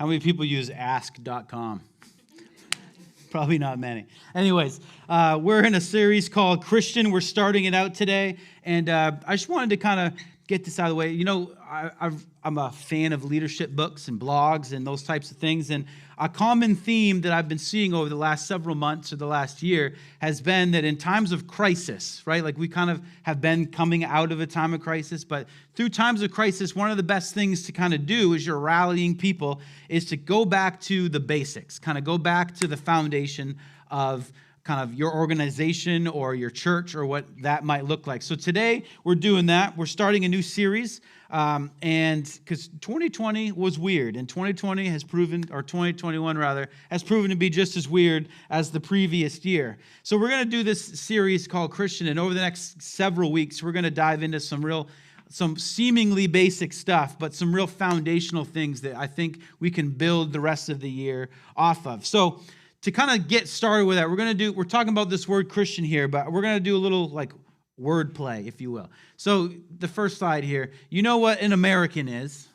How many people use ask.com? Probably not many. Anyways, we're in a series called Christian. We're starting it out today. And I just wanted to kind of get this out of the way. You know, I'm a fan of leadership books and blogs and those types of things. And a common theme that I've been seeing over the last several months or the last year has been that in times of crisis, right? Like we kind of have been coming out of a time of crisis, but through times of crisis, one of the best things to kind of do as you're rallying people is to go back to the basics, kind of go back to the foundation of kind of your organization or your church or what that might look like. So today we're doing that. We're starting a new series. And because 2020 was weird, and 2020 has proven, or 2021 rather, has proven to be just as weird as the previous year. So we're going to do this series called Christian, and over the next several weeks, we're going to dive into some seemingly basic stuff, but some real foundational things that I think we can build the rest of the year off of. So to kind of get started with that, we're talking about this word Christian here, but we're going to do a little like wordplay, if you will. So the first slide here, you know what an American is,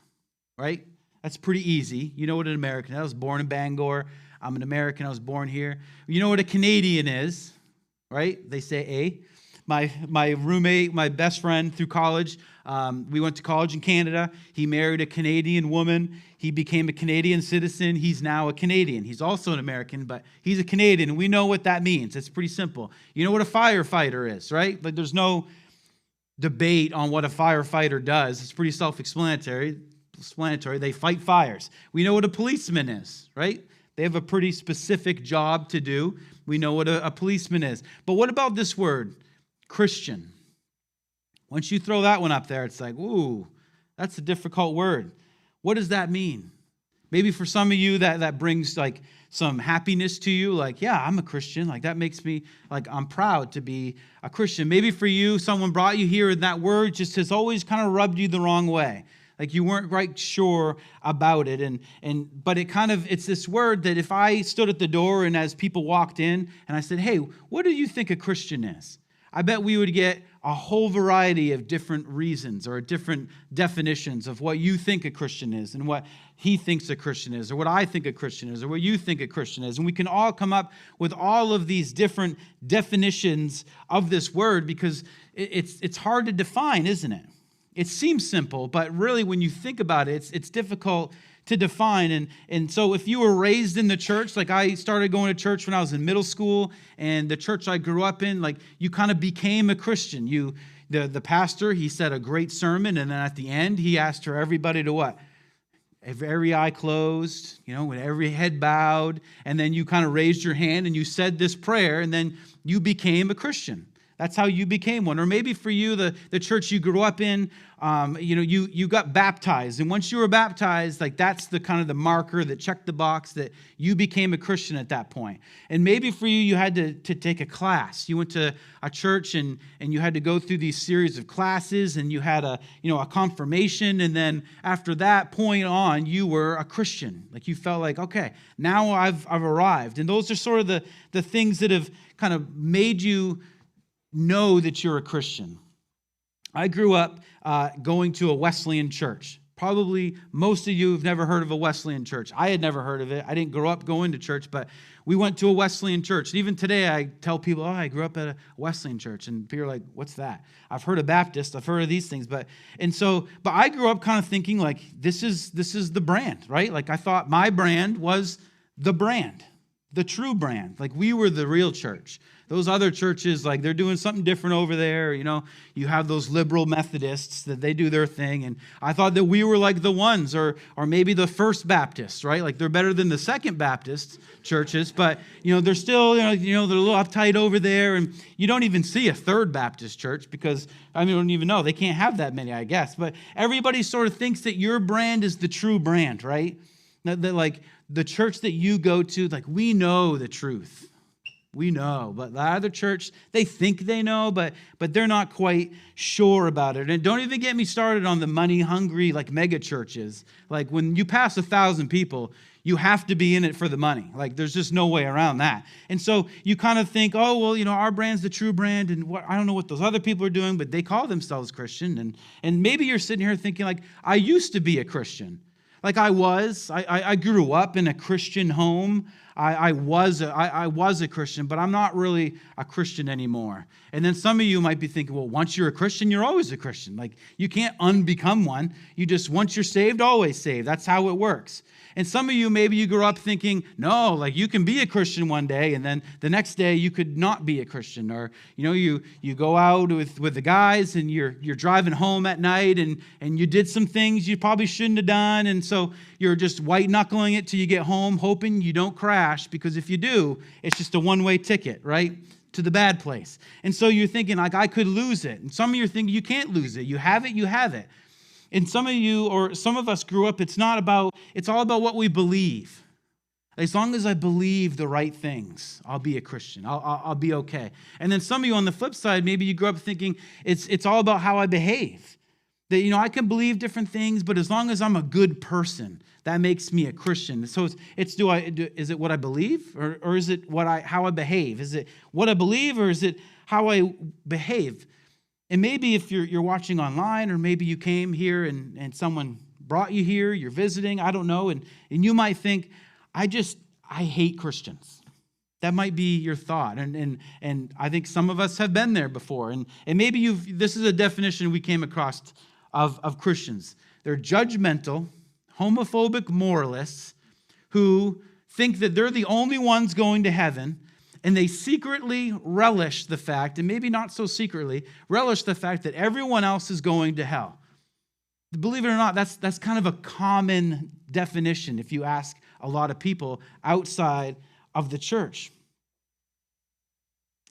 right? That's pretty easy. You know what an American is. I was born in Bangor. I'm an American. I was born here. You know what a Canadian is, right? They say A. My roommate, my best friend through college, we went to college in Canada. He married a Canadian woman. He became a Canadian citizen. He's now a Canadian. He's also an American, but he's a Canadian, and we know what that means. It's pretty simple. You know what a firefighter is, right? Like there's no debate on what a firefighter does. It's pretty self-explanatory. They fight fires. We know what a policeman is, right? They have a pretty specific job to do. We know what a policeman is. But what about this word, Christian? Once you throw that one up there, it's like, ooh, that's a difficult word. What does that mean? Maybe for some of you that brings like some happiness to you, like, yeah, I'm a Christian. Like that makes me, like, I'm proud to be a Christian. Maybe for you, someone brought you here and that word just has always kind of rubbed you the wrong way. Like you weren't quite sure about it. But it's this word that if I stood at the door and as people walked in and I said, hey, what do you think a Christian is? I bet we would get a whole variety of different reasons or different definitions of what you think a Christian is and what he thinks a Christian is or what I think a Christian is or what you think a Christian is. And we can all come up with all of these different definitions of this word because it's hard to define, isn't it? It seems simple, but really when you think about it, it's difficult to define. And so if you were raised in the church, like I started going to church when I was in middle school, and the church I grew up in, like you kind of became a Christian. The pastor, he said a great sermon, and then at the end, he asked for everybody to what? Every eye closed, with every head bowed, and then you kind of raised your hand and you said this prayer, and then you became a Christian. That's how you became one. Or maybe for you, the church you grew up in, you got baptized. And once you were baptized, like that's the kind of the marker that checked the box that you became a Christian at that point. And maybe for you had to take a class. You went to a church and you had to go through these series of classes, and you had a confirmation. And then after that point on, you were a Christian. Like you felt like, okay, now I've arrived. And those are sort of the things that have kind of made you know that you're a Christian. I grew up going to a Wesleyan church. Probably most of you have never heard of a Wesleyan church. I had never heard of it. I didn't grow up going to church, but we went to a Wesleyan church. And even today, I tell people, I grew up at a Wesleyan church. And people are like, what's that? I've heard of Baptist. I've heard of these things. But I grew up kind of thinking like, this is the brand, right? Like I thought my brand was the brand, the true brand. Like we were the real church. Those other churches, like they're doing something different over there. You have those liberal Methodists that they do their thing. And I thought that we were like the ones, or maybe the First Baptists, right? Like they're better than the Second Baptist churches, but they're still, they're a little uptight over there. And you don't even see a Third Baptist church because I don't even know. They can't have that many, I guess. But everybody sort of thinks that your brand is the true brand, right? That like the church that you go to, like we know the truth. We know, but the other church, they think they know, but they're not quite sure about it. And don't even get me started on the money-hungry, like mega churches. Like when you pass 1,000 people, you have to be in it for the money. Like there's just no way around that. And so you kind of think, oh, well, our brand's the true brand, and I don't know what those other people are doing, but they call themselves Christian. And maybe you're sitting here thinking like, I used to be a Christian. Like I grew up in a Christian home. I was a Christian, but I'm not really a Christian anymore. And then some of you might be thinking, well, once you're a Christian, you're always a Christian. Like you can't unbecome one. You just, once you're saved, always saved. That's how it works. And some of you, maybe you grew up thinking, no, like you can be a Christian one day, and then the next day you could not be a Christian. Or, you go out with the guys, and you're driving home at night, and you did some things you probably shouldn't have done, and so you're just white-knuckling it till you get home, hoping you don't crash, because if you do, it's just a one-way ticket, right, to the bad place. And so you're thinking, like, I could lose it. And some of you are thinking, you can't lose it. You have it, you have it. And some of you, or some of us grew up, it's all about what we believe. As long as I believe the right things, I'll be a Christian. I'll be okay. And then some of you on the flip side, maybe you grew up thinking it's all about how I behave. That, I can believe different things, but as long as I'm a good person, that makes me a Christian. So is it what I believe, or is it how I behave? Is it what I believe, or is it how I behave? And maybe if you're watching online, or maybe you came here and someone brought you here, you're visiting, I don't know, and you might think, I hate Christians. That might be your thought. And I think some of us have been there before. And maybe this is a definition we came across of Christians. They're judgmental, homophobic moralists who think that they're the only ones going to heaven. And they secretly relish the fact, and maybe not so secretly, relish the fact that everyone else is going to hell. Believe it or not, that's kind of a common definition if you ask a lot of people outside of the church.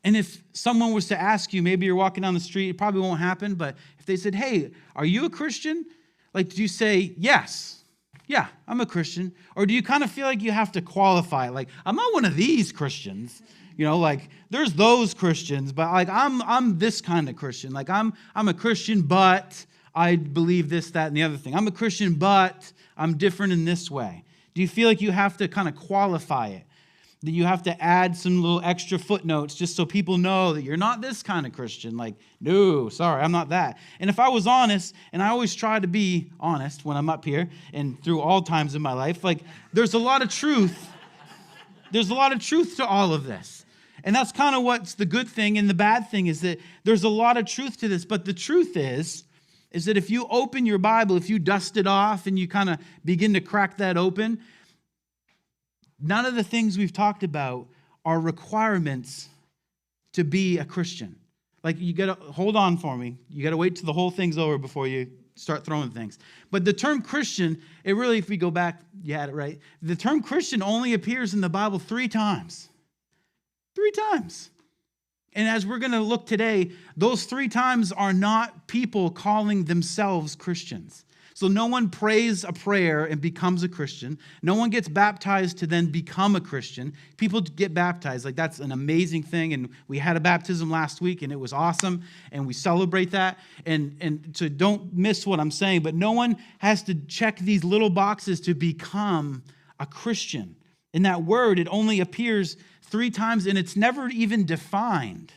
And if someone was to ask you, maybe you're walking down the street, it probably won't happen, but if they said, hey, are you a Christian? Like, do you say, yes, yeah, I'm a Christian? Or do you kind of feel like you have to qualify it? Like, I'm not one of these Christians. Like there's those Christians, but like I'm this kind of Christian. Like I'm a Christian, but I believe this, that, and the other thing. I'm a Christian, but I'm different in this way. Do you feel like you have to kind of qualify it? That you have to add some little extra footnotes just so people know that you're not this kind of Christian? Like, no, sorry, I'm not that. And if I was honest, and I always try to be honest when I'm up here and through all times in my life, like there's a lot of truth. There's a lot of truth to all of this. And that's kind of what's the good thing, and the bad thing is that there's a lot of truth to this. But the truth is that if you open your Bible, if you dust it off and you kind of begin to crack that open, none of the things we've talked about are requirements to be a Christian. Like, you got to, hold on for me. You got to wait till the whole thing's over before you start throwing things. But the term Christian, it really, if we go back, you had it right. The term Christian only appears in the Bible 3 times. 3 times. And as we're going to look today, those 3 times are not people calling themselves Christians. So no one prays a prayer and becomes a Christian. No one gets baptized to then become a Christian. People get baptized. Like, that's an amazing thing. And we had a baptism last week, and it was awesome. And we celebrate that. And so don't miss what I'm saying. But no one has to check these little boxes to become a Christian. In that word, it only appears 3 times, and it's never even defined.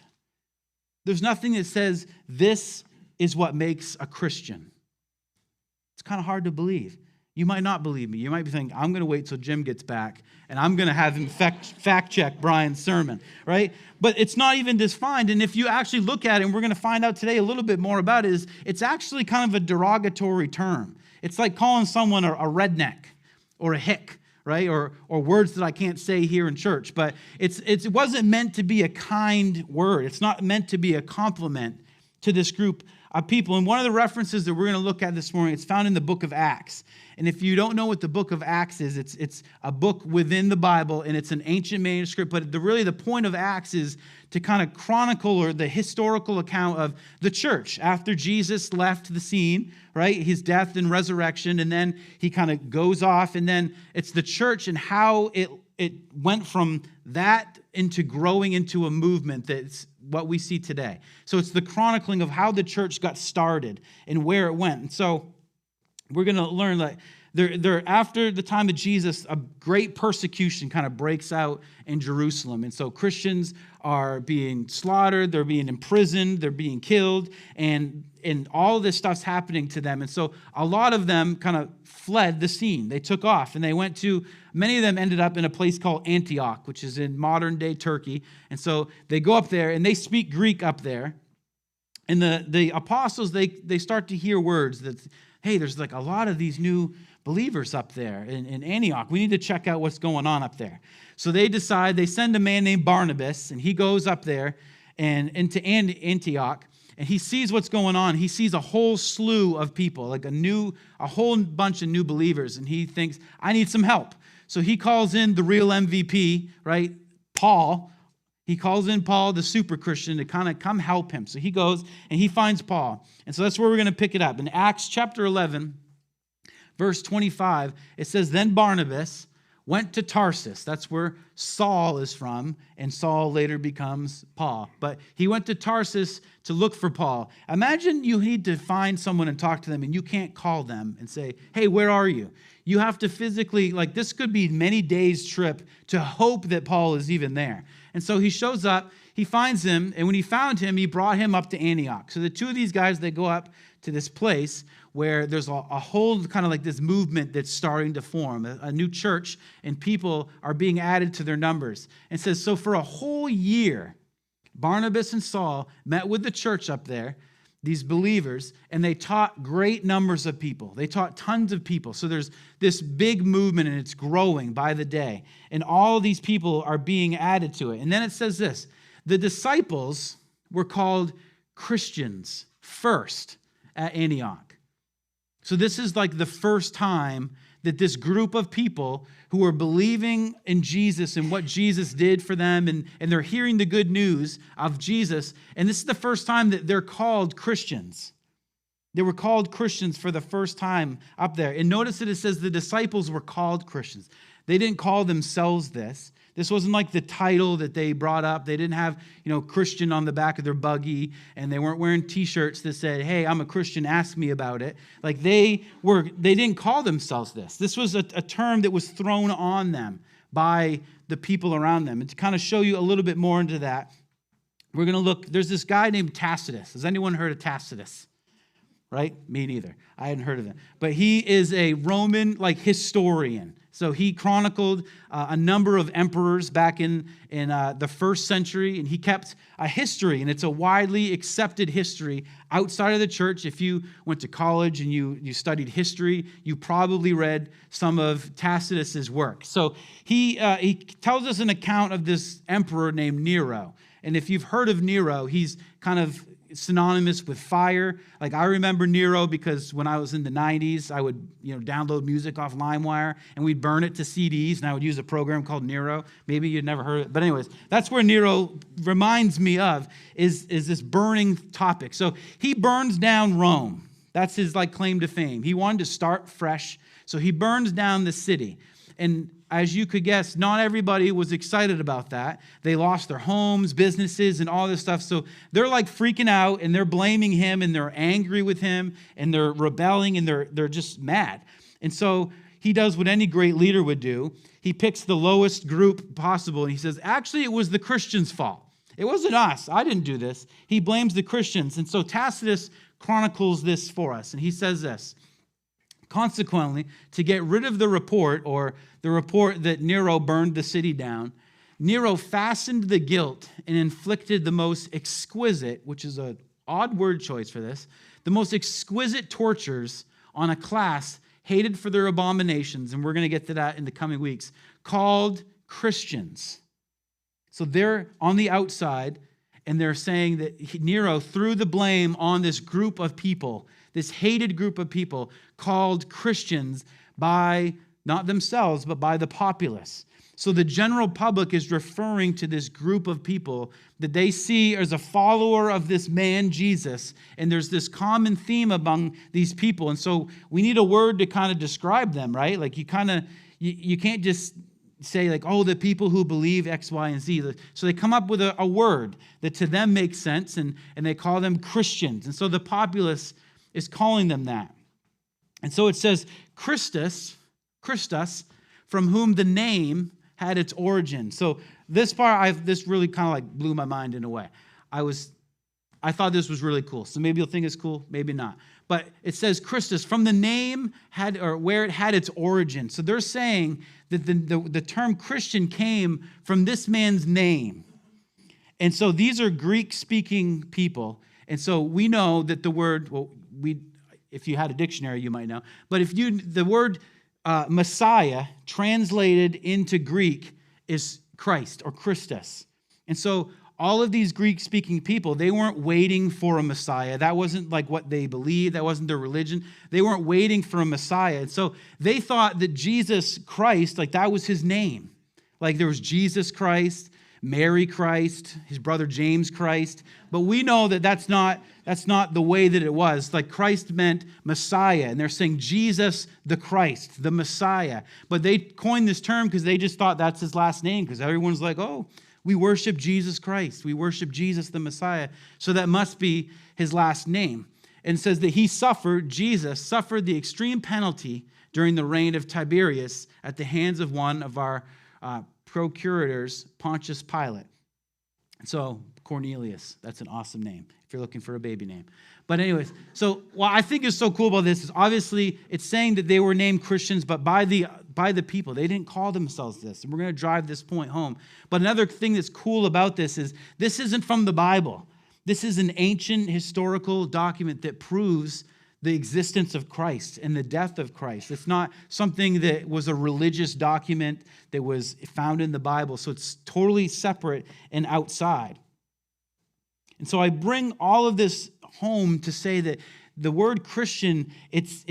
There's nothing that says this is what makes a Christian. It's kind of hard to believe. You might not believe me. You might be thinking, I'm going to wait till Jim gets back, and I'm going to have him fact check Brian's sermon, right? But it's not even defined. And if you actually look at it, and we're going to find out today a little bit more about it, is it's actually kind of a derogatory term. It's like calling someone a redneck or a hick, right? Or words that I can't say here in church. But it wasn't meant to be a kind word. It's not meant to be a compliment to this group of people. And one of the references that we're going to look at this morning, it's found in the book of Acts. And if you don't know what the book of Acts is, it's a book within the Bible, and it's an ancient manuscript. But really the point of Acts is to kind of chronicle, or the historical account of the church after Jesus left the scene, right? His death and resurrection, and then he kind of goes off, and then it's the church and how it went from that into growing into a movement that's what we see today. So it's the chronicling of how the church got started and where it went. And so we're going to learn that They're after the time of Jesus, a great persecution kind of breaks out in Jerusalem. And so Christians are being slaughtered, they're being imprisoned, they're being killed, and all of this stuff's happening to them. And so a lot of them kind of fled the scene. They took off, and many of them ended up in a place called Antioch, which is in modern-day Turkey. And so they go up there, and they speak Greek up there. And the apostles, they start to hear words that, hey, there's like a lot of these new believers up there in Antioch. We need to check out what's going on up there. So they send a man named Barnabas, and he goes up there and into Antioch, and he sees what's going on. He sees a whole slew of people, like a whole bunch of new believers, and he thinks, I need some help. So he calls in the real MVP, right? Paul. He calls in Paul, the super Christian, to kind of come help him. So he goes and he finds Paul. And so that's where we're going to pick it up. In Acts chapter 11, verse 25, it says, Then Barnabas went to Tarsus. That's where Saul is from, and Saul later becomes Paul. But he went to Tarsus to look for Paul. Imagine you need to find someone and talk to them, and you can't call them and say, hey, where are you? You have to physically, this could be many days' trip to hope that Paul is even there. And so he shows up, he finds him, and when he found him, he brought him up to Antioch. So the two of these guys, they go up to this place where there's a whole kind of like this movement that's starting to form, a new church, and people are being added to their numbers. And it says, so for a whole year, Barnabas and Saul met with the church up there, these believers, and they taught great numbers of people. They taught tons of people. So there's this big movement, and it's growing by the day. And all of these people are being added to it. And then it says this, the disciples were called Christians first at Antioch. So this is like the first time that this group of people who are believing in Jesus and what Jesus did for them, and they're hearing the good news of Jesus, and this is the first time that they're called Christians. They were called Christians for the first time up there. And notice that it says the disciples were called Christians. They didn't call themselves this. This wasn't like the title that they brought up. They didn't have, Christian on the back of their buggy, and they weren't wearing t-shirts that said, hey, I'm a Christian, ask me about it. They didn't call themselves this. This was a term that was thrown on them by the people around them. And to kind of show you a little bit more into that, we're going to look, there's this guy named Tacitus. Has anyone heard of Tacitus? Right? Me neither. I hadn't heard of him. But he is a Roman historian. So he chronicled a number of emperors back in the first century, and he kept a history, and it's a widely accepted history outside of the church. If you went to college and you studied history, you probably read some of Tacitus's work. So he tells us an account of this emperor named Nero. And if you've heard of Nero, he's kind of synonymous with fire. I remember Nero because when I was in the 90s, I would download music off LimeWire, and we'd burn it to CDs, and I would use a program called Nero. Maybe you'd never heard of it. But anyways, that's where Nero reminds me of, is this burning topic. So he burns down Rome. That's his claim to fame. He wanted to start fresh, so he burns down the city. And as you could guess, not everybody was excited about that. They lost their homes, businesses, and all this stuff. So they're freaking out, and they're blaming him, and they're angry with him, and they're rebelling, and they're just mad. And so he does what any great leader would do. He picks the lowest group possible, and he says, actually, it was the Christians' fault. It wasn't us. I didn't do this. He blames the Christians. And so Tacitus chronicles this for us, and he says this. Consequently, to get rid of the report, or the report that Nero burned the city down, Nero fastened the guilt and inflicted the most exquisite, which is an odd word choice for this, the most exquisite tortures on a class hated for their abominations, and we're going to get to that in the coming weeks, called Christians. So they're on the outside, and they're saying that Nero threw the blame on this group of people, this hated group of people called Christians by not themselves, but by the populace. So the general public is referring to this group of people that they see as a follower of this man, Jesus. And there's this common theme among these people. And so we need a word to kind of describe them, right? You can't just say the people who believe X, Y, and Z. So they come up with a word that to them makes sense, and they call them Christians. And so the populace is calling them that. And so it says, Christus, from whom the name had its origin. So this part, this really kind of like blew my mind in a way. I thought this was really cool. So maybe you'll think it's cool, maybe not. But it says Christus, from the name or where it had its origin. So they're saying that the term Christian came from this man's name. And so these are Greek-speaking people. And so we know that the word, if you had a dictionary, you might know. But the word Messiah translated into Greek is Christ or Christus. And so all of these Greek-speaking people, they weren't waiting for a Messiah. That wasn't like what they believed. That wasn't their religion. They weren't waiting for a Messiah. And so they thought that Jesus Christ, like that was his name. Like there was Jesus Christ, Mary Christ, his brother James Christ. But we know that that's not the way that it was. Like Christ meant Messiah. And they're saying Jesus the Christ, the Messiah. But they coined this term because they just thought that's his last name. Because everyone's like, oh, we worship Jesus Christ. We worship Jesus the Messiah. So that must be his last name. And it says that Jesus suffered the extreme penalty during the reign of Tiberius at the hands of one of our procurators, Pontius Pilate. So Cornelius, that's an awesome name if you're looking for a baby name. But anyways, so what I think is so cool about this is obviously it's saying that they were named Christians, but by the people. They didn't call themselves this. And we're going to drive this point home. But another thing that's cool about this is this isn't from the Bible. This is an ancient historical document that proves the existence of Christ and the death of Christ. It's not something that was a religious document that was found in the Bible. So it's totally separate and outside. And so I bring all of this home to say that the word Christian, it's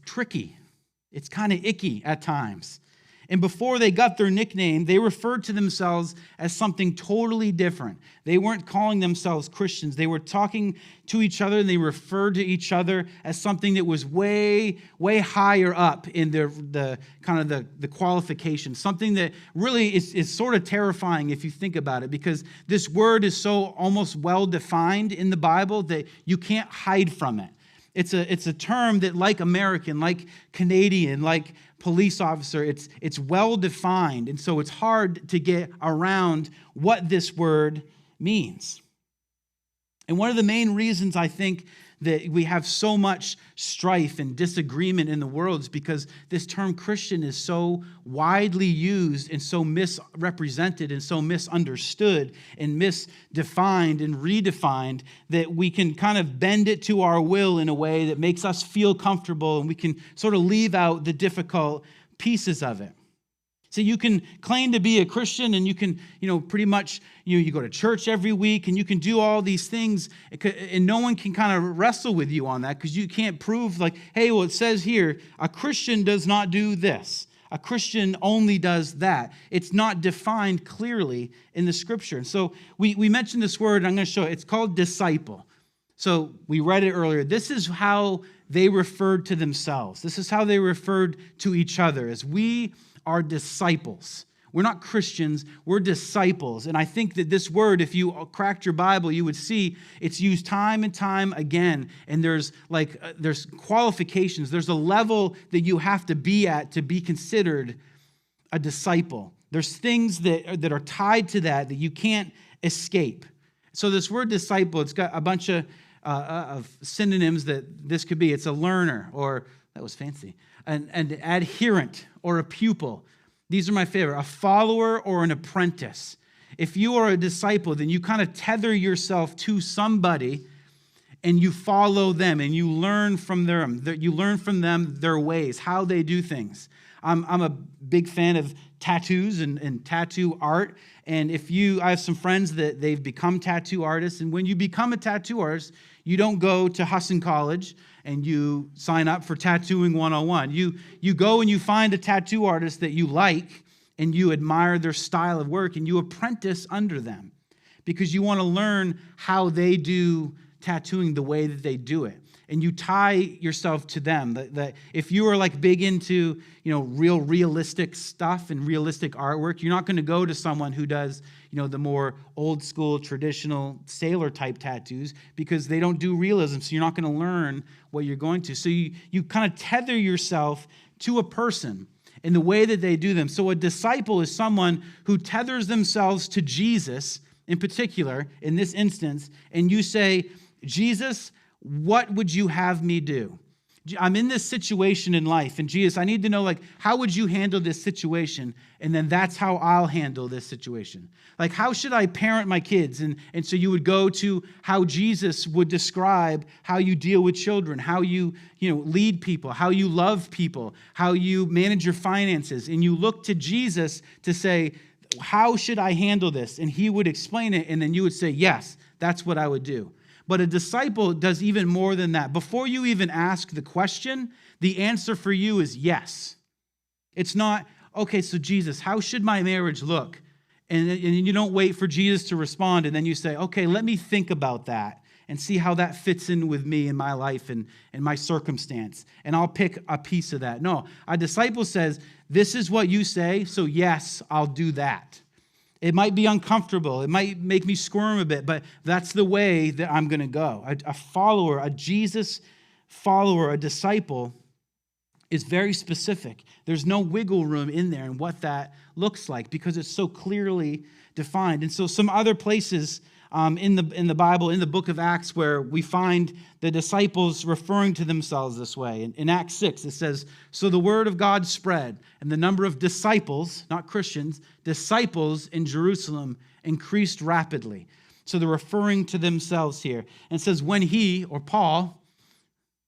tricky. It's kind of icky at times. And before they got their nickname, they referred to themselves as something totally different. They weren't calling themselves Christians. They were talking to each other, and they referred to each other as something that was way, way higher up in the qualifications. Something that really is sort of terrifying if you think about it, because this word is so almost well-defined in the Bible that you can't hide from it. It's a term that, like American, like Canadian, like police officer, it's well defined, and so it's hard to get around what this word means. And one of the main reasons I think that we have so much strife and disagreement in the world is because this term Christian is so widely used and so misrepresented and so misunderstood and misdefined and redefined that we can kind of bend it to our will in a way that makes us feel comfortable, and we can sort of leave out the difficult pieces of it. So you can claim to be a Christian, and you can, pretty much, you go to church every week, and you can do all these things, and no one can kind of wrestle with you on that because you can't prove like, hey, well, it says here, a Christian does not do this. A Christian only does that. It's not defined clearly in the Scripture. And so we mentioned this word, and I'm going to show it. It's called disciple. So we read it earlier. This is how they referred to themselves. This is how they referred to each other, as we are disciples. We're not Christians, we're disciples. And I think that this word, if you cracked your Bible, you would see it's used time and time again. And there's qualifications. There's a level that you have to be at to be considered a disciple. There's things that are tied to that you can't escape. So this word disciple, it's got a bunch of synonyms that this could be. It's a learner, or that was fancy, an adherent, or a pupil. These are my favorite. A follower or an apprentice. If you are a disciple, then you kind of tether yourself to somebody and you follow them and you learn from them. You learn from them their ways, how they do things. I'm a big fan of tattoos and tattoo art. And I have some friends that they've become tattoo artists. And when you become a tattoo artist, you don't go to Husson College and you sign up for Tattooing 101. You go and you find a tattoo artist that you like and you admire their style of work and you apprentice under them because you want to learn how they do tattooing the way that they do it. And you tie yourself to them. That if you are like big into, realistic stuff and realistic artwork, you're not going to go to someone who does, the more old school, traditional sailor type tattoos, because they don't do realism. So you're not going to learn what you're going to. So you kind of tether yourself to a person in the way that they do them. So a disciple is someone who tethers themselves to Jesus in particular, in this instance, and you say, Jesus, what would you have me do? I'm in this situation in life, and Jesus, I need to know, how would you handle this situation? And then that's how I'll handle this situation. How should I parent my kids? And so you would go to how Jesus would describe how you deal with children, how you lead people, how you love people, how you manage your finances. And you look to Jesus to say, how should I handle this? And he would explain it, and then you would say, yes, that's what I would do. But a disciple does even more than that. Before you even ask the question, the answer for you is yes. It's not, okay, so Jesus, how should my marriage look? And you don't wait for Jesus to respond, and then you say, okay, let me think about that and see how that fits in with me in my life and my circumstance. And I'll pick a piece of that. No, a disciple says, this is what you say, so yes, I'll do that. It might be uncomfortable. It might make me squirm a bit, but that's the way that I'm going to go. A follower, a Jesus follower, a disciple is very specific. There's no wiggle room in there in what that looks like because it's so clearly defined. And so some other places in the Bible, in the book of Acts, where we find the disciples referring to themselves this way. In Acts 6, it says, so the word of God spread, and the number of disciples, not Christians, disciples in Jerusalem increased rapidly. So they're referring to themselves here. And it says, when he, or Paul,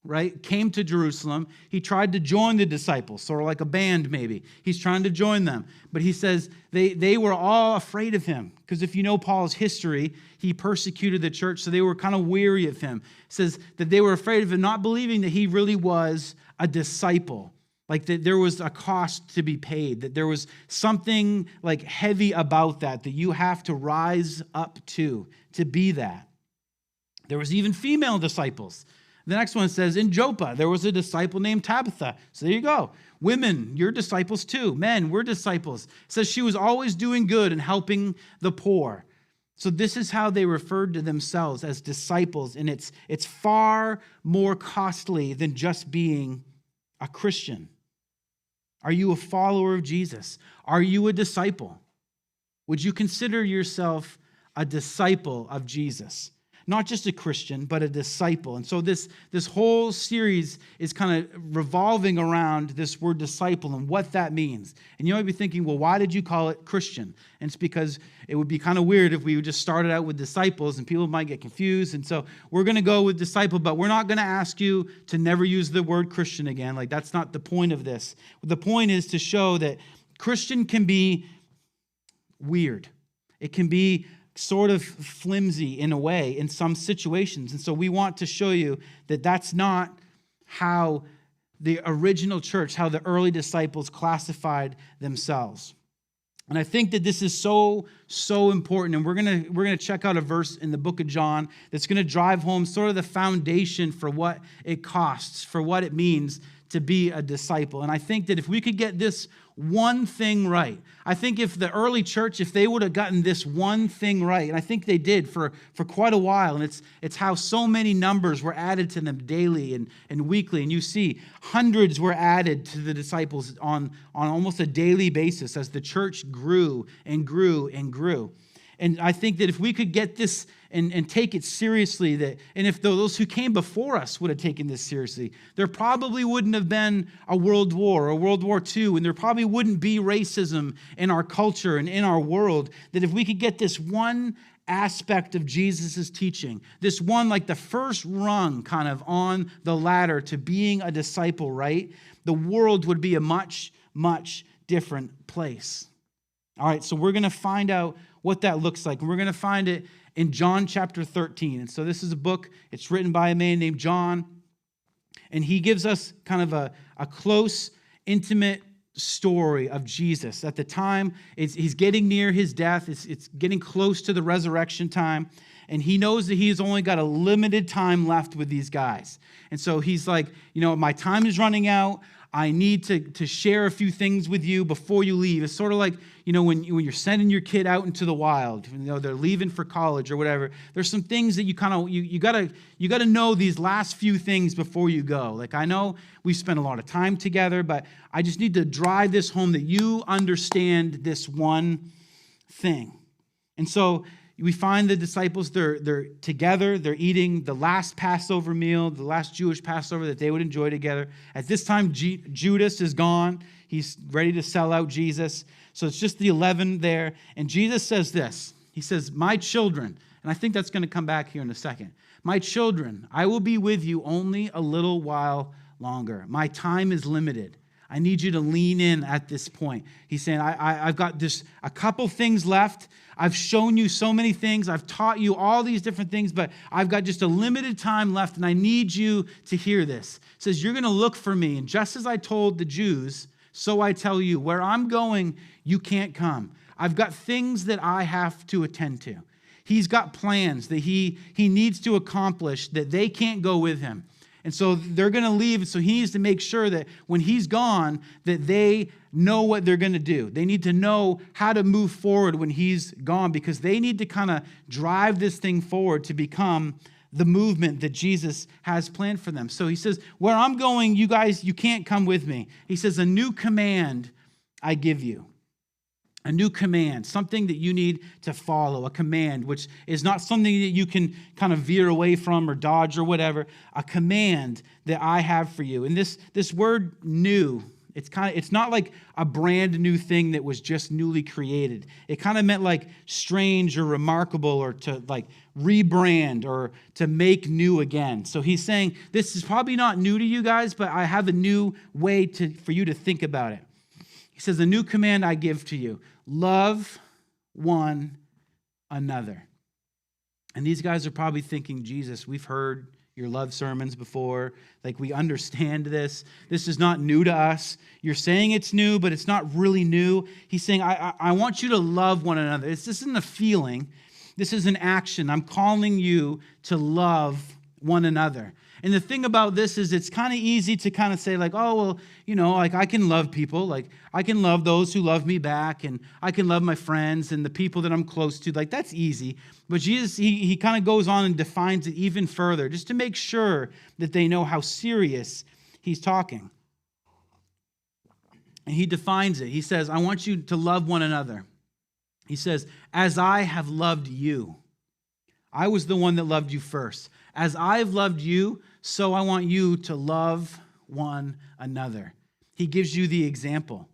right, came to Jerusalem, he tried to join the disciples, sort of like a band maybe. He's trying to join them. But he says they were all afraid of him, because if you know Paul's history, he persecuted the church, so they were kind of weary of him. It says that they were afraid of him, not believing that he really was a disciple, like that there was a cost to be paid, that there was something like heavy about that you have to rise up to be that. There was even female disciples. The next one says, in Joppa, there was a disciple named Tabitha. So there you go. Women, you're disciples too. Men, we're disciples. It says she was always doing good and helping the poor. So this is how they referred to themselves as disciples, and it's far more costly than just being a Christian. Are you a follower of Jesus? Are you a disciple? Would you consider yourself a disciple of Jesus? Not just a Christian, but a disciple. And so this whole series is kind of revolving around this word disciple and what that means. And you might be thinking, well, why did you call it Christian? And it's because it would be kind of weird if we just started out with disciples and people might get confused. And so we're going to go with disciple, but we're not going to ask you to never use the word Christian again. Like, that's not the point of this. The point is to show that Christian can be weird. It can be sort of flimsy in a way in some situations. And so we want to show you that that's not how the original church, how the early disciples classified themselves. And I think that this is so important. And we're gonna check out a verse in the book of John that's going to drive home sort of the foundation for what it costs, for what it means to be a disciple. And I think that if we could get this one thing right, I think if the early church, if they would have gotten this one thing right, and I think they did for quite a while, and it's how so many numbers were added to them daily and weekly, and you see hundreds were added to the disciples on almost a daily basis as the church grew and grew and grew. And I think that if we could get this and take it seriously, and if those who came before us would have taken this seriously, there probably wouldn't have been a World War or World War II, and there probably wouldn't be racism in our culture and in our world. That if we could get this one aspect of Jesus' teaching, this one, like the first rung kind of on the ladder to being a disciple, right, the world would be a much, much different place. All right, so we're going to find out what that looks like. And we're going to find it in John chapter 13. And so this is a book. It's written by a man named John. And he gives us kind of a close, intimate story of Jesus. At the time, he's getting near his death. It's getting close to the resurrection time. and he knows that he's only got a limited time left with these guys. And so he's like, my time is running out. I need to share a few things with you before you leave. It's sort of like, when you're sending your kid out into the wild, they're leaving for college or whatever. There's some things that you gotta know these last few things before you go. Like, I know we spent a lot of time together, but I just need to drive this home that you understand this one thing. And so we find the disciples, they're together, they're eating the last Passover meal, the last Jewish Passover that they would enjoy together. At this time, Judas is gone. He's ready to sell out Jesus. So it's just the 11 there. And Jesus says this. He says, my children, and I think that's going to come back here in a second. My children, I will be with you only a little while longer. My time is limited. I need you to lean in at this point. He's saying, I've got a couple things left. I've shown you so many things. I've taught you all these different things, but I've got just a limited time left, and I need you to hear this. It says, you're going to look for me, and just as I told the Jews, so I tell you, where I'm going, you can't come. I've got things that I have to attend to. He's got plans that he needs to accomplish that they can't go with him. And so they're going to leave, so he needs to make sure that when he's gone, that they know what they're going to do. They need to know how to move forward when he's gone, because they need to kind of drive this thing forward to become the movement that Jesus has planned for them. So he says, where I'm going, you guys, you can't come with me. He says, a new command I give you. A new command, something that you need to follow, a command, which is not something that you can kind of veer away from or dodge or whatever, a command that I have for you. And this word new, it's not like a brand new thing that was just newly created. It kind of meant like strange or remarkable, or to like rebrand or to make new again. So he's saying, this is probably not new to you guys, but I have a new way for you to think about it. He says, a new command I give to you, love one another. And these guys are probably thinking, Jesus, we've heard your love sermons before. Like, we understand this. This is not new to us. You're saying it's new, but it's not really new. He's saying, I want you to love one another. This isn't a feeling. This is an action. I'm calling you to love one another. And the thing about this is it's kind of easy to kind of say like, oh, well, like I can love people. Like I can love those who love me back, and I can love my friends and the people that I'm close to. Like, that's easy. But Jesus, he kind of goes on and defines it even further just to make sure that they know how serious he's talking. And he defines it. He says, I want you to love one another. He says, as I have loved you. I was the one that loved you first. As I've loved you, so I want you to love one another. He gives you the example.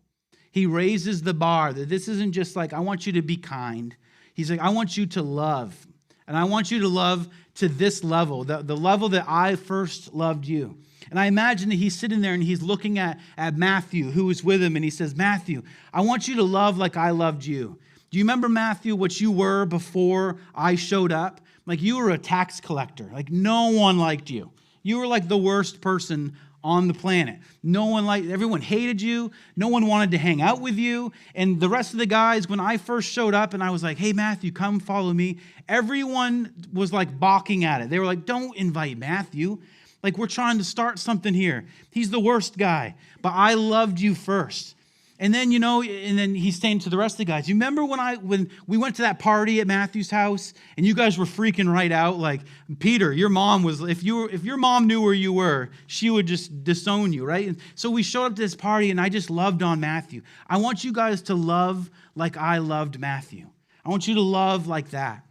He raises the bar, that this isn't just like, I want you to be kind. He's like, I want you to love. And I want you to love to this level, the level that I first loved you. And I imagine that he's sitting there and he's looking at Matthew, who was with him, and he says, Matthew, I want you to love like I loved you. Do you remember, Matthew, what you were before I showed up? Like, you were a tax collector. Like, no one liked you. You were like the worst person on the planet. Everyone hated you. No one wanted to hang out with you. And the rest of the guys, when I first showed up and I was like, hey, Matthew, come follow me, everyone was like balking at it. They were like, don't invite Matthew. Like, we're trying to start something here. He's the worst guy. But I loved you first. And then, and then he's saying to the rest of the guys, you remember when we went to that party at Matthew's house and you guys were freaking right out? Like, Peter, your mom was, if your mom knew where you were, she would just disown you, right? And so we showed up to this party and I just loved on Matthew. I want you guys to love like I loved Matthew. I want you to love like that.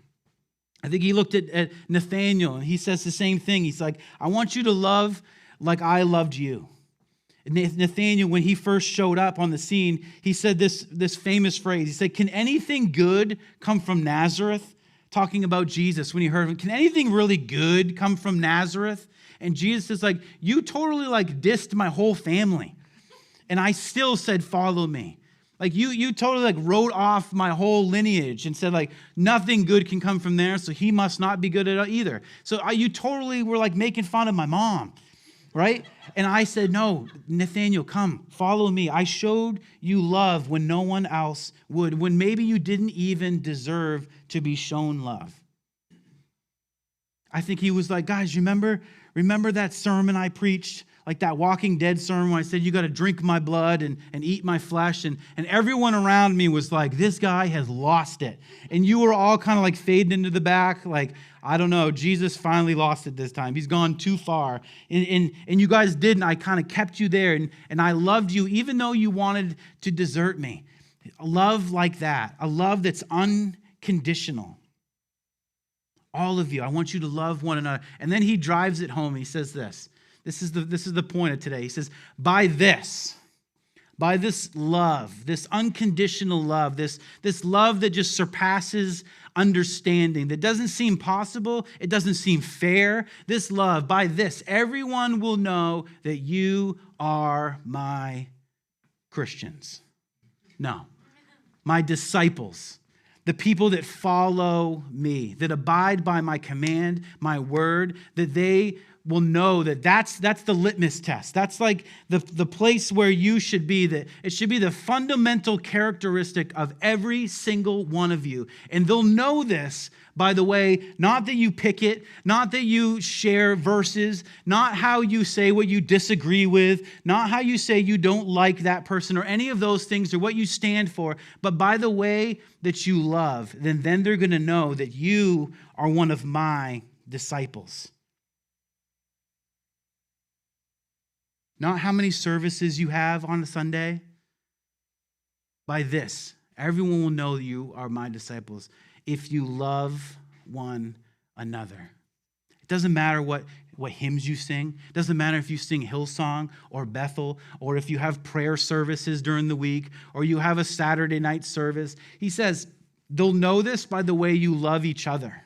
I think he looked at Nathaniel and he says the same thing. He's like, I want you to love like I loved you. Nathaniel, when he first showed up on the scene, he said this famous phrase. He said, can anything good come from Nazareth? Talking about Jesus when he heard him. Can anything really good come from Nazareth? And Jesus is like, you totally like dissed my whole family. And I still said, follow me. Like you totally like wrote off my whole lineage and said like, nothing good can come from there. So he must not be good at it either. So you totally were like making fun of my mom. Right? And I said, no, Nathaniel, come, follow me. I showed you love when no one else would, when maybe you didn't even deserve to be shown love. I think he was like, guys, remember that sermon I preached? Like that Walking Dead sermon when I said, you got to drink my blood and eat my flesh. And everyone around me was like, this guy has lost it. And you were all kind of like fading into the back. Like, I don't know, Jesus finally lost it this time. He's gone too far. And you guys didn't. I kind of kept you there. And I loved you even though you wanted to desert me. A love like that. A love that's unconditional. All of you, I want you to love one another. And then he drives it home. He says this. This is the point of today. He says, by this love, this unconditional love, this love that just surpasses understanding, that doesn't seem possible, it doesn't seem fair. This love, by this, everyone will know that you are my Christians. No, my disciples. The people that follow me, that abide by my command, my word, that they will know that's the litmus test. That's like the place where you should be. That it should be the fundamental characteristic of every single one of you. And they'll know this, by the way, not that you pick it, not that you share verses, not how you say what you disagree with, not how you say you don't like that person or any of those things or what you stand for, but by the way that you love. Then they're going to know that you are one of my disciples. Not how many services you have on a Sunday. By this, everyone will know that you are my disciples if you love one another. It doesn't matter what hymns you sing. It doesn't matter if you sing Hillsong or Bethel or if you have prayer services during the week or you have a Saturday night service. He says, they'll know this by the way you love each other.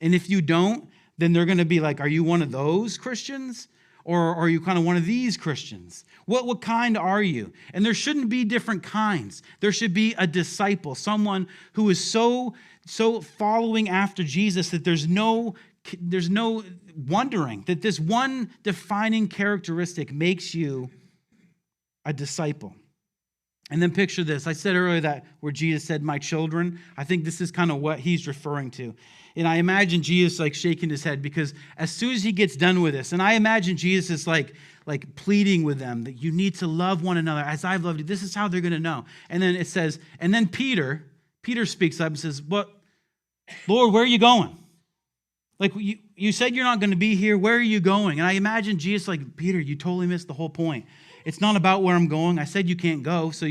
And if you don't, then they're going to be like, are you one of those Christians? Or are you kind of one of these Christians? What kind are you? And there shouldn't be different kinds. There should be a disciple, someone who is so following after Jesus that there's no wondering that this one defining characteristic makes you a disciple. And then picture this. I said earlier that where Jesus said, my children, I think this is kind of what he's referring to. And I imagine Jesus like shaking his head because as soon as he gets done with this, and I imagine Jesus is like pleading with them that you need to love one another as I've loved you. This is how they're going to know. And then it says, and then Peter speaks up and says, what, Lord, where are you going? Like you said you're not going to be here. Where are you going? And I imagine Jesus like, Peter, you totally missed the whole point. It's not about where I'm going. I said you can't go, so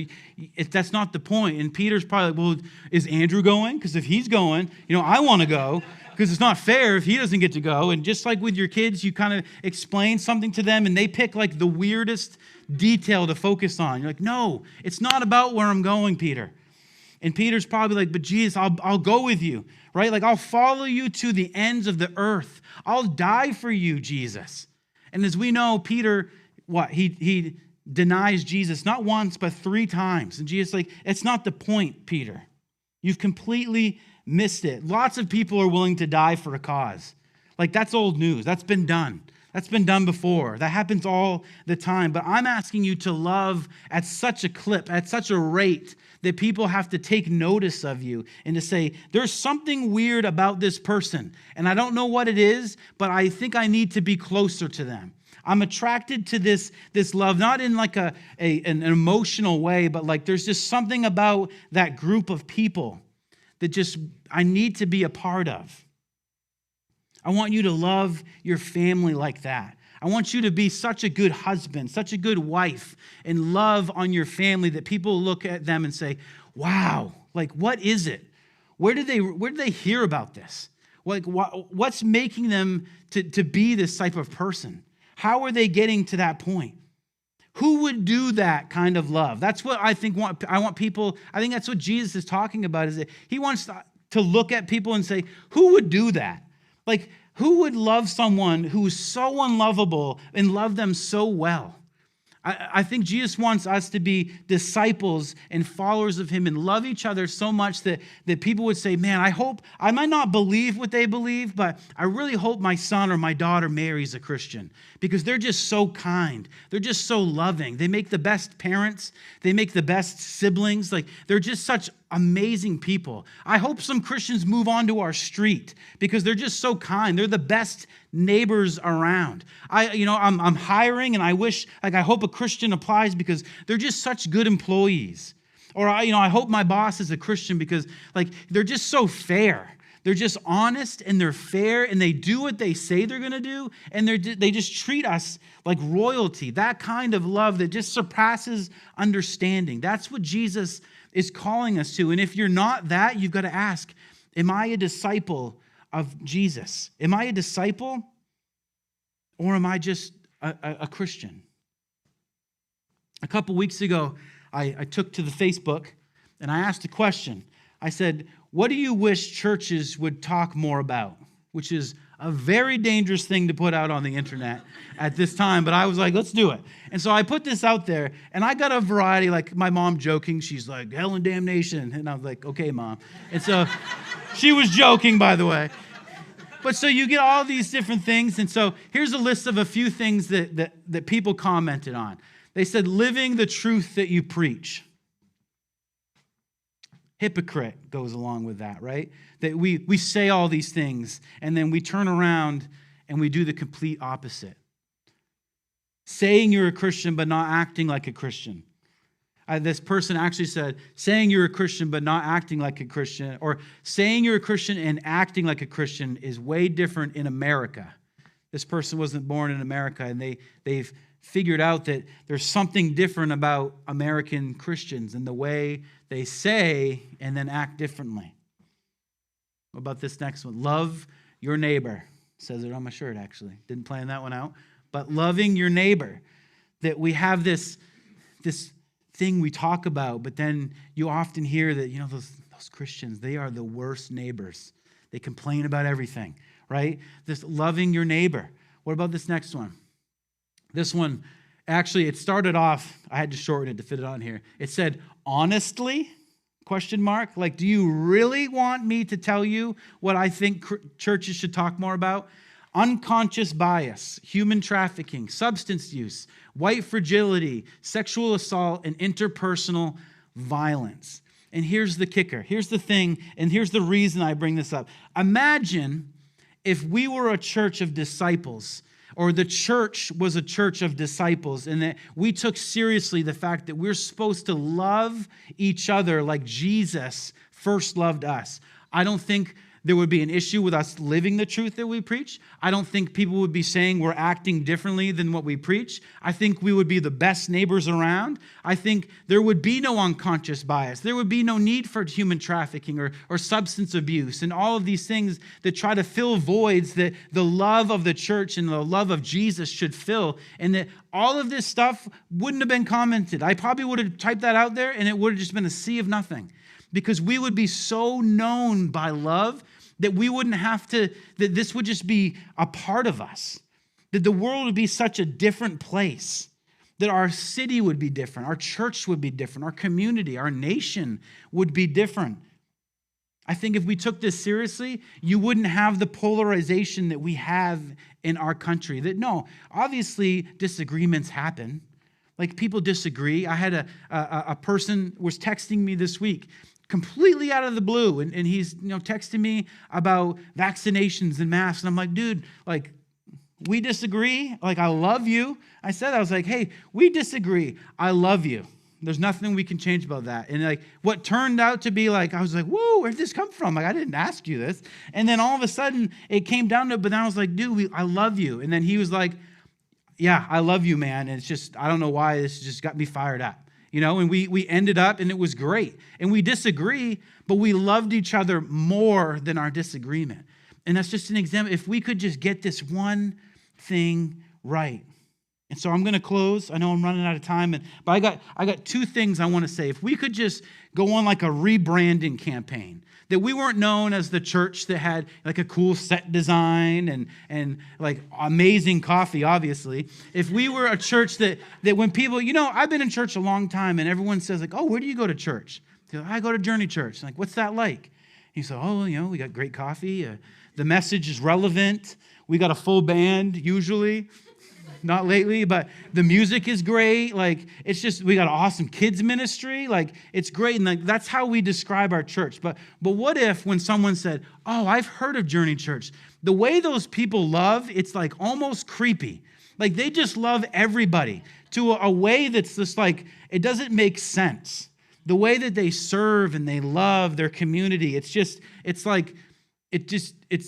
that's not the point. And Peter's probably like, well, is Andrew going? Because if he's going, I want to go because it's not fair if he doesn't get to go. And just like with your kids, you kind of explain something to them and they pick like the weirdest detail to focus on. You're like, no, it's not about where I'm going, Peter. And Peter's probably like, but Jesus, I'll go with you, right? Like I'll follow you to the ends of the earth. I'll die for you, Jesus. And as we know, Peter, he denies Jesus not once, but 3 times. And Jesus like, it's not the point, Peter. You've completely missed it. Lots of people are willing to die for a cause. Like that's old news. That's been done. That's been done before. That happens all the time. But I'm asking you to love at such a clip, at such a rate that people have to take notice of you and to say, there's something weird about this person. And I don't know what it is, but I think I need to be closer to them. I'm attracted to this love, not in like an emotional way, but like there's just something about that group of people that just I need to be a part of. I want you to love your family like that. I want you to be such a good husband, such a good wife, and love on your family that people look at them and say, wow, like what is it? Where did they hear about this? Like what's making them to be this type of person? How are they getting to that point? Who would do that kind of love? That's what I think. I want people. I think that's what Jesus is talking about. Is that he wants to look at people and say, who would do that? Like, who would love someone who is so unlovable and love them so well? I think Jesus wants us to be disciples and followers of him and love each other so much that people would say, man, I might not believe what they believe, but I really hope my son or my daughter marries a Christian because they're just so kind. They're just so loving. They make the best parents. They make the best siblings. Like they're just such amazing people. I hope some Christians move onto our street because they're just so kind. They're the best neighbors around. I'm hiring, and I hope a Christian applies because they're just such good employees. Or I hope my boss is a Christian because they're just so fair. They're just honest and they're fair and they do what they say they're going to do, and they just treat us like royalty. That kind of love that just surpasses understanding. That's what Jesus is calling us to. And if you're not that, you've got to ask, am I a disciple of Jesus? Am I a disciple, or am I just a Christian? A couple weeks ago, I took to the Facebook and I asked a question. I said, what do you wish churches would talk more about? Which is a very dangerous thing to put out on the internet at this time, but I was like, let's do it. And so I put this out there, and I got a variety, like my mom joking, she's like, hell and damnation. And I was like, okay, Mom. And so she was joking, by the way. But so you get all these different things, and so here's a list of a few things that people commented on. They said, living the truth that you preach. Hypocrite goes along with that, right? That we say all these things, and then we turn around and we do the complete opposite. Saying you're a Christian but not acting like a Christian. This person actually said, saying you're a Christian but not acting like a Christian, or saying you're a Christian and acting like a Christian is way different in America. This person wasn't born in America, and they've figured out that there's something different about American Christians and the way they say and then act differently. What about this next one? Love your neighbor. It says it on my shirt, actually. Didn't plan that one out. But loving your neighbor. That we have this thing we talk about, but then you often hear that, those Christians, they are the worst neighbors. They complain about everything, right? This loving your neighbor. What about this next one? This one, actually, it started off, I had to shorten it to fit it on here. It said, honestly, ? Do you really want me to tell you what I think churches should talk more about? Unconscious bias, human trafficking, substance use, white fragility, sexual assault, and interpersonal violence. And here's the kicker. Here's the thing, and here's the reason I bring this up. Imagine if we were a church of disciples, or the church was a church of disciples, and that we took seriously the fact that we're supposed to love each other like Jesus first loved us. I don't think there would be an issue with us living the truth that we preach. I don't think people would be saying we're acting differently than what we preach. I think we would be the best neighbors around. I think there would be no unconscious bias. There would be no need for human trafficking or substance abuse and all of these things that try to fill voids that the love of the church and the love of Jesus should fill. And that all of this stuff wouldn't have been commented. I probably would have typed that out there and it would have just been a sea of nothing. Because we would be so known by love that we wouldn't have to, that this would just be a part of us. That the world would be such a different place. That our city would be different. Our church would be different. Our community, our nation would be different. I think if we took this seriously, you wouldn't have the polarization that we have in our country. That no, obviously disagreements happen. Like people disagree. I had a person was texting me this week, completely out of the blue, and he's texting me about vaccinations and masks, and I'm like, dude, we disagree. I love you. I was like, hey, we disagree. I love you. There's nothing we can change about that. And what turned out to be I was like, whoa, where'd this come from? I didn't ask you this. And then all of a sudden it came down to it, but then I was like, dude, I love you. And then he was like, yeah, I love you, man. And it's just, I don't know why, this just got me fired up. And we ended up, and it was great. And we disagree, but we loved each other more than our disagreement. And that's just an example. If we could just get this one thing right. And so I'm going to close. I know I'm running out of time, but I got two things I want to say. If we could just go on a rebranding campaign, that we weren't known as the church that had a cool set design and amazing coffee, obviously. If we were a church that when people, I've been in church a long time, and everyone says oh, where do you go to church? I go to Journey Church. What's that like? He said, oh, we got great coffee. The message is relevant. We got a full band usually. not lately, but the music is great. Like, it's just, we got an awesome kids ministry. Like, it's great. And like, that's how we describe our church. But what if when someone said, oh, I've heard of Journey Church. The way those people love, it's like almost creepy. Like, they just love everybody to a way that's just like, it doesn't make sense. The way that they serve and they love their community, it's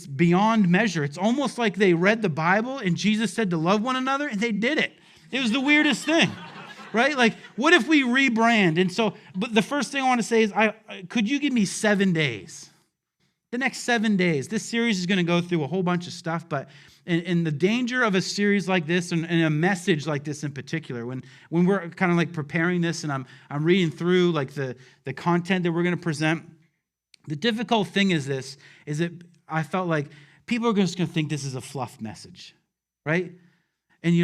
beyond measure. It's almost like they read the Bible and Jesus said to love one another and they did it. It was the weirdest thing, right? Like, what if we rebrand? And so, but the first thing I want to say is, could you give me 7 days? The next 7 days. This series is going to go through a whole bunch of stuff, but and the danger of a series like this and a message like this in particular, when we're kind of like preparing this and I'm reading through like the content that we're going to present, the difficult thing is that I felt like people are just going to think this is a fluff message, right? And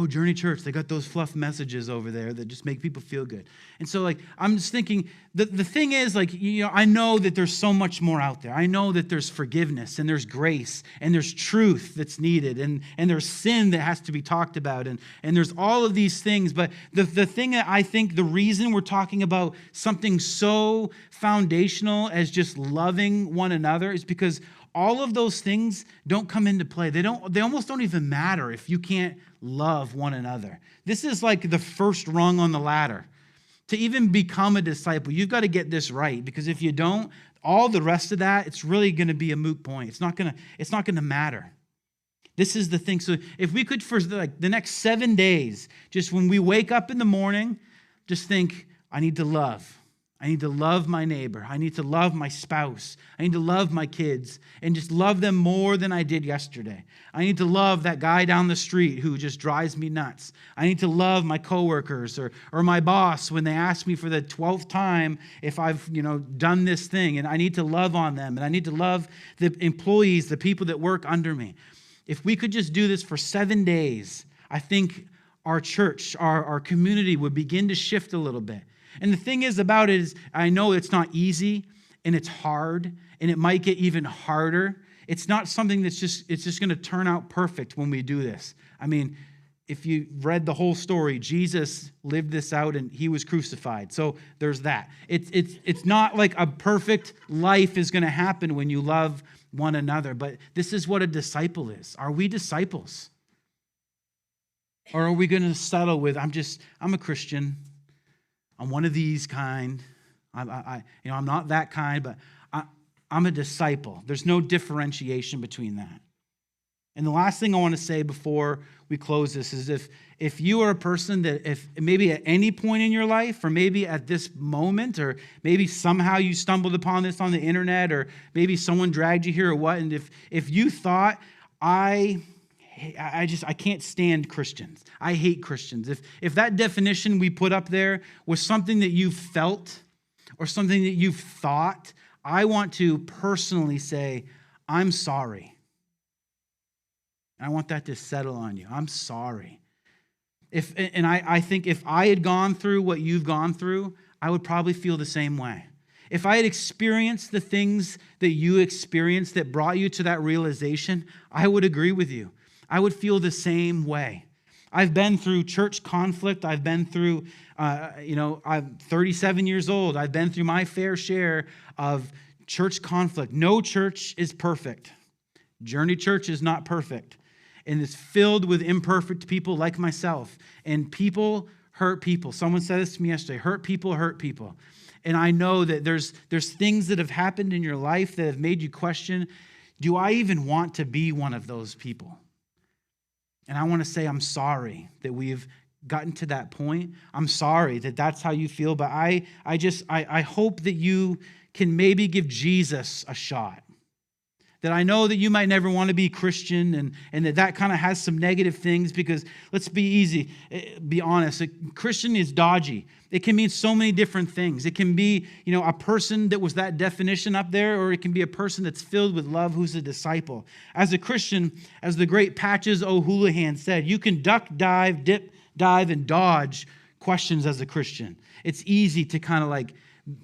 Journey Church, they got those fluff messages over there that just make people feel good. And so like, I'm just thinking, the thing is like, I know that there's so much more out there. I know that there's forgiveness and there's grace and there's truth that's needed and there's sin that has to be talked about and there's all of these things. But the thing that I think the reason we're talking about something so foundational as just loving one another is because all of those things don't come into play. They almost don't even matter if you can't love one another. This is like the first rung on the ladder. To even become a disciple, you've got to get this right, because if you don't, all the rest of that, it's really going to be a moot point. It's not going to matter. This is the thing. So if we could, for like the next 7 days, just when we wake up in the morning, just think, I need to love. I need to love my neighbor. I need to love my spouse. I need to love my kids and just love them more than I did yesterday. I need to love that guy down the street who just drives me nuts. I need to love my coworkers or my boss when they ask me for the 12th time if I've, done this thing, and I need to love on them, and I need to love the employees, the people that work under me. If we could just do this for 7 days, I think our church, our community would begin to shift a little bit. And the thing is about it is, I know it's not easy and it's hard and it might get even harder. It's not something it's just going to turn out perfect when we do this. I mean, if you read the whole story, Jesus lived this out and he was crucified. So there's that. It's not like a perfect life is going to happen when you love one another, but this is what a disciple is. Are we disciples? Or are we going to settle with, I'm a Christian. I'm one of these kind. I'm not that kind, but I'm a disciple. There's no differentiation between that. And the last thing I want to say before we close this is if you are a person that if maybe at any point in your life, or maybe at this moment, or maybe somehow you stumbled upon this on the internet, or maybe someone dragged you here or what, and if you thought, I can't stand Christians. I hate Christians. If that definition we put up there was something that you felt or something that you've thought, I want to personally say, I'm sorry. And I want that to settle on you. I'm sorry. I think if I had gone through what you've gone through, I would probably feel the same way. If I had experienced the things that you experienced that brought you to that realization, I would agree with you. I would feel the same way. I've been through church conflict. I've been through, I'm 37 years old. I've been through my fair share of church conflict. No church is perfect. Journey Church is not perfect. And it's filled with imperfect people like myself. And people hurt people. Someone said this to me yesterday, hurt people hurt people. And I know that there's things that have happened in your life that have made you question, do I even want to be one of those people? And I want to say I'm sorry that we've gotten to that point. I'm sorry that that's how you feel, but I hope that you can maybe give Jesus a shot. That I know that you might never want to be Christian and that kind of has some negative things, because let's be honest, a Christian is dodgy. It can mean so many different things. It can be, a person that was that definition up there, or it can be a person that's filled with love who's a disciple. As a Christian, as the great Patches O'Houlihan said, you can duck, dive, dip, dive, and dodge questions as a Christian. It's easy to kind of like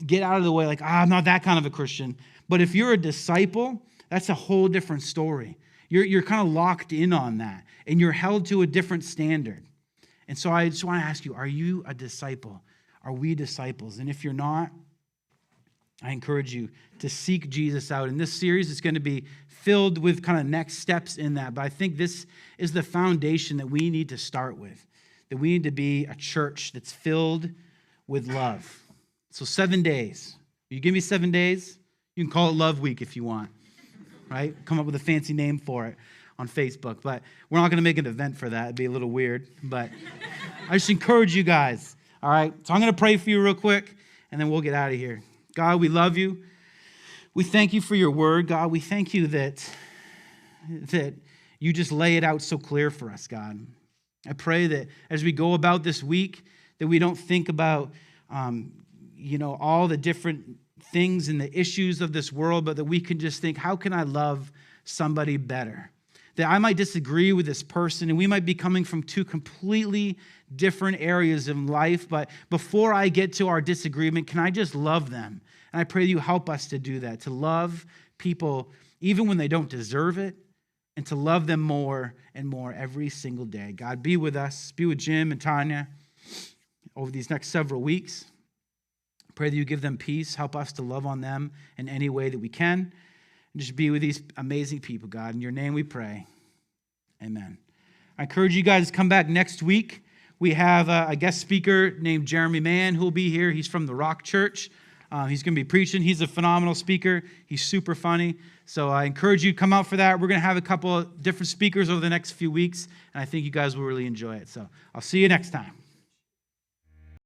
get out of the way, like, I'm not that kind of a Christian. But if you're a disciple, that's a whole different story. You're kind of locked in on that, and you're held to a different standard. And so I just want to ask you, are you a disciple? Are we disciples? And if you're not, I encourage you to seek Jesus out. In this series, it's going to be filled with kind of next steps in that. But I think this is the foundation that we need to start with, that we need to be a church that's filled with love. So 7 days. You give me 7 days, you can call it Love Week if you want, right? Come up with a fancy name for it on Facebook. But we're not going to make an event for that. It'd be a little weird. But I just encourage you guys, all right? So I'm going to pray for you real quick, and then we'll get out of here. God, we love you. We thank you for your word, God. We thank you that you just lay it out so clear for us, God. I pray that as we go about this week, that we don't think about, all the different things and the issues of this world, but that we can just think, how can I love somebody better? That I might disagree with this person, and we might be coming from two completely different areas in life, but before I get to our disagreement, can I just love them? And I pray that you help us to do that, to love people even when they don't deserve it, and to love them more and more every single day. God, be with us. Be with Jim and Tanya over these next several weeks. Pray that you give them peace. Help us to love on them in any way that we can. And just be with these amazing people, God. In your name we pray. Amen. I encourage you guys to come back next week. We have a guest speaker named Jeremy Mann who will be here. He's from the Rock Church. He's going to be preaching. He's a phenomenal speaker. He's super funny. So I encourage you to come out for that. We're going to have a couple of different speakers over the next few weeks, and I think you guys will really enjoy it. So I'll see you next time.